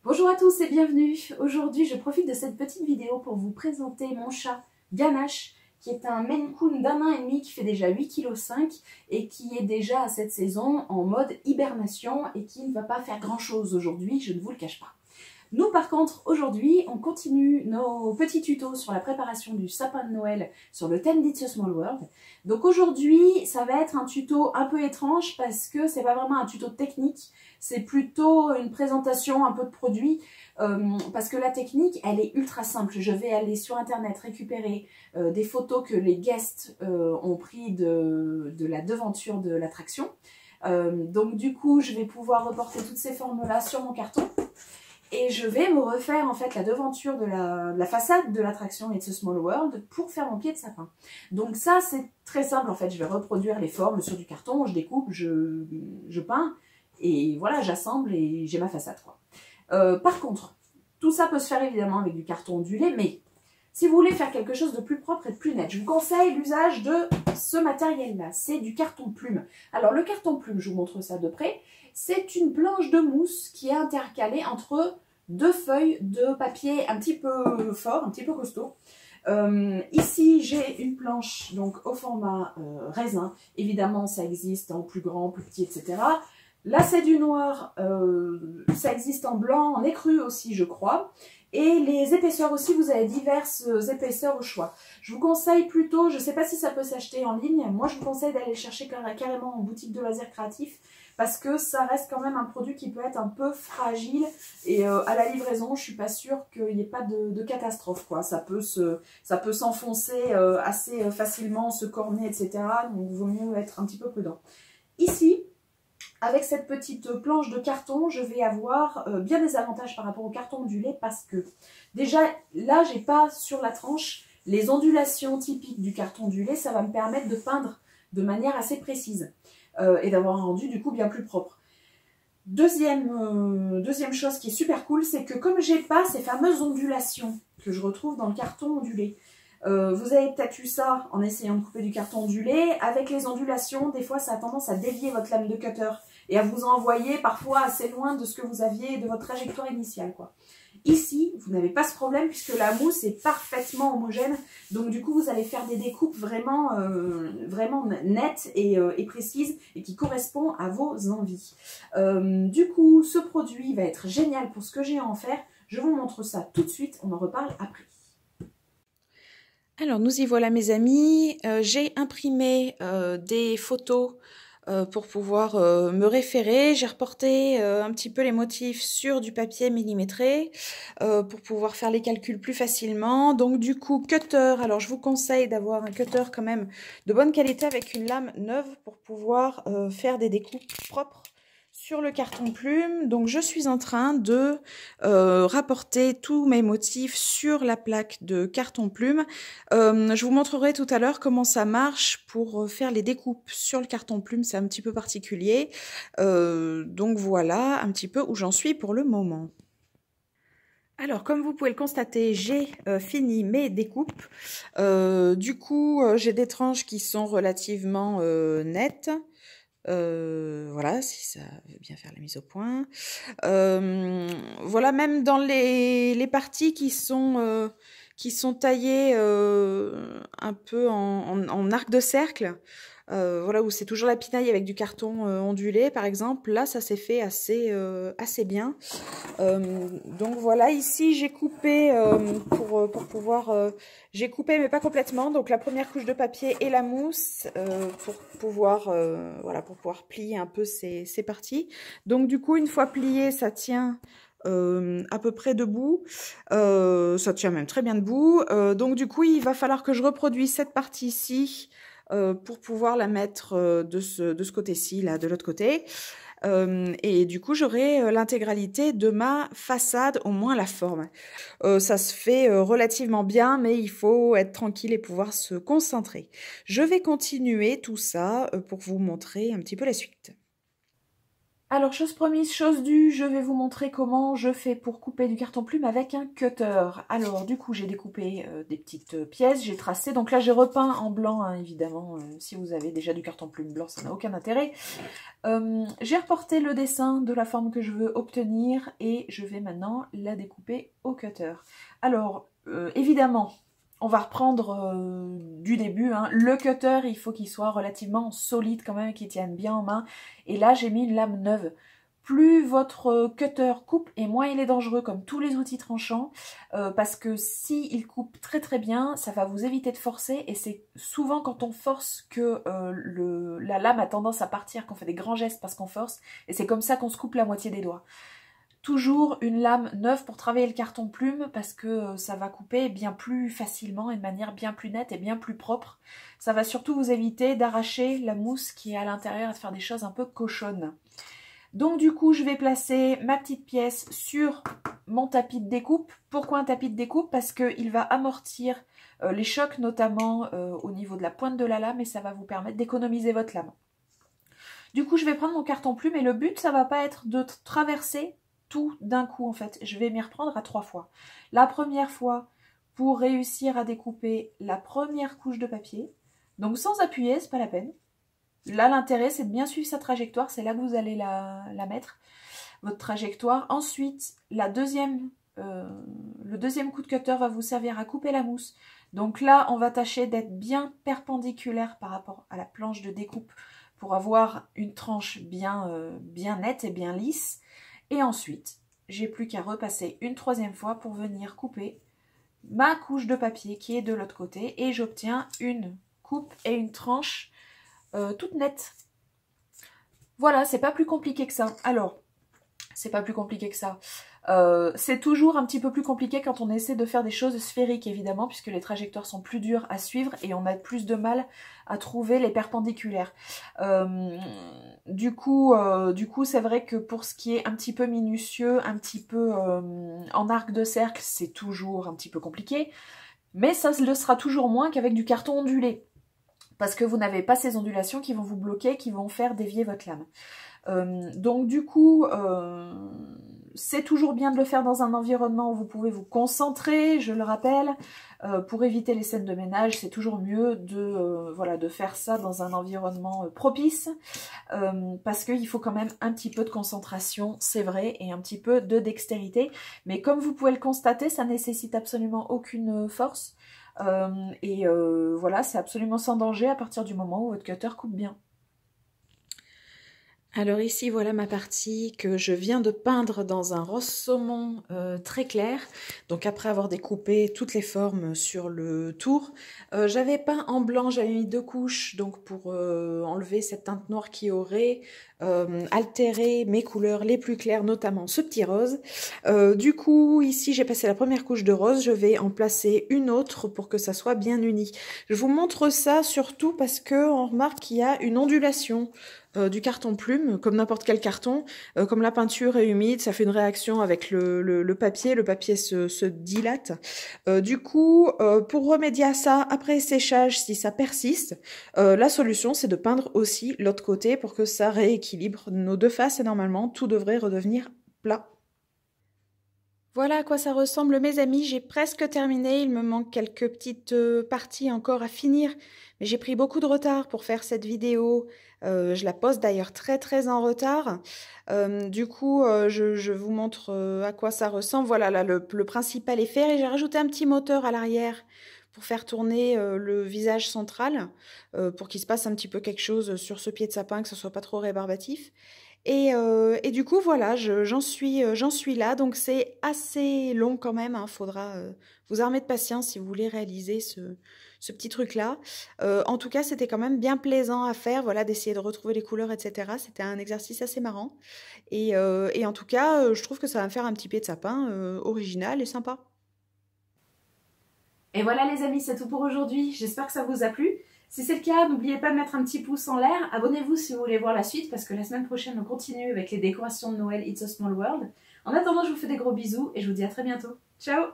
Bonjour à tous et bienvenue. Aujourd'hui, je profite de cette petite vidéo pour vous présenter mon chat Ganache, qui est un Maine Coon d'1 an et demi qui fait déjà 8,5 kg et qui est déjà à cette saison en mode hibernation et qui ne va pas faire grand chose aujourd'hui, je ne vous le cache pas. Nous par contre, aujourd'hui, on continue nos petits tutos sur la préparation du sapin de Noël sur le thème d'It's a Small World. Donc aujourd'hui, ça va être un tuto un peu étrange parce que c'est pas vraiment un tuto technique, c'est plutôt une présentation un peu de produit parce que la technique, elle est ultra simple. Je vais aller sur internet récupérer des photos que les guests ont pris de la devanture de l'attraction. Donc du coup, je vais pouvoir reporter toutes ces formes-là sur mon carton. Et je vais me refaire en fait la devanture de la façade de l'attraction It's a Small World pour faire mon pied de sapin. Donc ça c'est très simple en fait, je vais reproduire les formes sur du carton, je découpe, je peins et voilà, j'assemble et j'ai ma façade quoi. Par contre, tout ça peut se faire évidemment avec du carton ondulé, mais si vous voulez faire quelque chose de plus propre et de plus net, je vous conseille l'usage de ce matériel-là, c'est du carton plume. Alors le carton plume, je vous montre ça de près, c'est une planche de mousse qui est intercalée entre deux feuilles de papier un petit peu fort, un petit peu costaud. Ici, j'ai une planche donc au format raisin. Évidemment, ça existe en plus grand, plus petit, etc. Là, c'est du noir. Ça existe en blanc, en écru aussi, je crois. Et les épaisseurs aussi, vous avez diverses épaisseurs au choix. Je vous conseille plutôt, je ne sais pas si ça peut s'acheter en ligne, moi je vous conseille d'aller chercher carrément en boutique de loisirs créatifs parce que ça reste quand même un produit qui peut être un peu fragile et à la livraison, je ne suis pas sûre qu'il n'y ait pas de catastrophe, quoi. Ça peut s'enfoncer assez facilement, se corner, etc. Donc il vaut mieux être un petit peu prudent. Ici, avec cette petite planche de carton, je vais avoir bien des avantages par rapport au carton ondulé parce que déjà là, j'ai pas sur la tranche les ondulations typiques du carton ondulé. Ça va me permettre de peindre de manière assez précise et d'avoir un rendu du coup bien plus propre. Deuxième chose qui est super cool, c'est que comme j'ai pas ces fameuses ondulations que je retrouve dans le carton ondulé, vous avez peut-être eu ça en essayant de couper du carton ondulé. Avec les ondulations, des fois, ça a tendance à dévier votre lame de cutter et à vous envoyer parfois assez loin de ce que vous aviez, de votre trajectoire initiale, quoi. Ici, vous n'avez pas ce problème puisque la mousse est parfaitement homogène. Donc, du coup, vous allez faire des découpes vraiment, vraiment nettes et précises et qui correspondent à vos envies. Du coup, ce produit va être génial pour ce que j'ai à en faire. Je vous montre ça tout de suite. On en reparle après. Alors, nous y voilà mes amis. J'ai imprimé des photos pour pouvoir me référer. J'ai reporté un petit peu les motifs sur du papier millimétré pour pouvoir faire les calculs plus facilement. Donc du coup, cutter. Alors, je vous conseille d'avoir un cutter quand même de bonne qualité avec une lame neuve pour pouvoir faire des découpes propres sur le carton plume. Donc je suis en train de rapporter tous mes motifs sur la plaque de carton plume. Je vous montrerai tout à l'heure comment ça marche pour faire les découpes sur le carton plume, c'est un petit peu particulier. Donc voilà un petit peu où j'en suis pour le moment. Alors, comme vous pouvez le constater, j'ai fini mes découpes. Du coup, j'ai des tranches qui sont relativement nettes. Voilà, si ça veut bien faire la mise au point. Voilà, même dans les parties qui sont taillées un peu en arc de cercle, voilà, où c'est toujours la pinaille avec du carton ondulé, par exemple. Là, ça s'est fait assez bien. Donc voilà, ici j'ai coupé pour pouvoir... j'ai coupé mais pas complètement, donc la première couche de papier et la mousse pour pouvoir plier un peu ces parties. Donc du coup, une fois plié, ça tient à peu près debout. Ça tient même très bien debout. Donc du coup, il va falloir que je reproduise cette partie-ci pour pouvoir la mettre de ce côté-ci, là, de l'autre côté. Et du coup, j'aurai l'intégralité de ma façade, au moins la forme. Ça se fait relativement bien, mais il faut être tranquille et pouvoir se concentrer. Je vais continuer tout ça pour vous montrer un petit peu la suite. Alors, chose promise, chose due, je vais vous montrer comment je fais pour couper du carton plume avec un cutter. Alors, du coup, j'ai découpé des petites pièces, j'ai tracé. Donc là, j'ai repeint en blanc, hein, évidemment. Si vous avez déjà du carton plume blanc, ça n'a aucun intérêt. J'ai reporté le dessin de la forme que je veux obtenir et je vais maintenant la découper au cutter. Alors, évidemment, on va reprendre du début. Hein. Le cutter, il faut qu'il soit relativement solide quand même, qu'il tienne bien en main. Et là, j'ai mis une lame neuve. Plus votre cutter coupe et moins il est dangereux, comme tous les outils tranchants, parce que s'il coupe très très bien, ça va vous éviter de forcer. Et c'est souvent quand on force que la lame a tendance à partir, qu'on fait des grands gestes parce qu'on force. Et c'est comme ça qu'on se coupe la moitié des doigts. Toujours une lame neuve pour travailler le carton plume parce que ça va couper bien plus facilement et de manière bien plus nette et bien plus propre. Ça va surtout vous éviter d'arracher la mousse qui est à l'intérieur et de faire des choses un peu cochonnes. Donc du coup, je vais placer ma petite pièce sur mon tapis de découpe. Pourquoi un tapis de découpe? Parce qu'il va amortir les chocs, notamment au niveau de la pointe de la lame, et ça va vous permettre d'économiser votre lame. Du coup, je vais prendre mon carton plume et le but, ça va pas être de traverser tout d'un coup en fait. Je vais m'y reprendre à 3 fois. La première fois, pour réussir à découper la première couche de papier. Donc sans appuyer, c'est pas la peine. Là, l'intérêt, c'est de bien suivre sa trajectoire. C'est là que vous allez la mettre, votre trajectoire. Ensuite, le deuxième coup de cutter va vous servir à couper la mousse. Donc là, on va tâcher d'être bien perpendiculaire par rapport à la planche de découpe pour avoir une tranche bien nette et bien lisse. Et ensuite, j'ai plus qu'à repasser une troisième fois pour venir couper ma couche de papier qui est de l'autre côté. Et j'obtiens une coupe et une tranche toute nette. Voilà, c'est pas plus compliqué que ça. Alors, c'est pas plus compliqué que ça. C'est toujours un petit peu plus compliqué quand on essaie de faire des choses sphériques, évidemment, puisque les trajectoires sont plus dures à suivre et on a plus de mal à trouver les perpendiculaires. Du coup, c'est vrai que pour ce qui est un petit peu minutieux, un petit peu en arc de cercle, c'est toujours un petit peu compliqué. Mais ça le sera toujours moins qu'avec du carton ondulé. Parce que vous n'avez pas ces ondulations qui vont vous bloquer, qui vont faire dévier votre lame. Donc du coup, c'est toujours bien de le faire dans un environnement où vous pouvez vous concentrer, je le rappelle. Pour éviter les scènes de ménage, c'est toujours mieux de faire ça dans un environnement propice. Parce qu'il faut quand même un petit peu de concentration, c'est vrai, et un petit peu de dextérité. Mais comme vous pouvez le constater, ça nécessite absolument aucune force. Voilà, c'est absolument sans danger à partir du moment où votre cutter coupe bien. Alors ici, voilà ma partie que je viens de peindre dans un rose saumon très clair. Donc après avoir découpé toutes les formes sur le tour, j'avais peint en blanc, j'avais mis 2 couches donc pour enlever cette teinte noire qui aurait altéré mes couleurs les plus claires, notamment ce petit rose. Du coup, ici j'ai passé la première couche de rose, je vais en placer une autre pour que ça soit bien uni. Je vous montre ça surtout parce que on remarque qu'il y a une ondulation du carton plume, comme n'importe quel carton. Comme la peinture est humide, ça fait une réaction avec le papier se dilate. Du coup, pour remédier à ça, après séchage, si ça persiste, la solution c'est de peindre aussi l'autre côté pour que ça rééquilibre nos deux faces et normalement tout devrait redevenir plat. Voilà à quoi ça ressemble mes amis, j'ai presque terminé, il me manque quelques petites parties encore à finir, mais j'ai pris beaucoup de retard pour faire cette vidéo, je la poste d'ailleurs très en retard. Du coup je vous montre à quoi ça ressemble. Voilà, là le principal est fait et j'ai rajouté un petit moteur à l'arrière pour faire tourner le visage central, pour qu'il se passe un petit peu quelque chose sur ce pied de sapin, que ce soit pas trop rébarbatif. Et du coup, voilà, j'en suis là. Donc, c'est assez long quand même. Hein. Faudra vous armer de patience si vous voulez réaliser ce petit truc-là. En tout cas, c'était quand même bien plaisant à faire, voilà, d'essayer de retrouver les couleurs, etc. C'était un exercice assez marrant. Et en tout cas, je trouve que ça va me faire un petit pied de sapin original et sympa. Et voilà les amis, c'est tout pour aujourd'hui. J'espère que ça vous a plu. Si c'est le cas, n'oubliez pas de mettre un petit pouce en l'air. Abonnez-vous si vous voulez voir la suite parce que la semaine prochaine, on continue avec les décorations de Noël It's a Small World. En attendant, je vous fais des gros bisous et je vous dis à très bientôt. Ciao!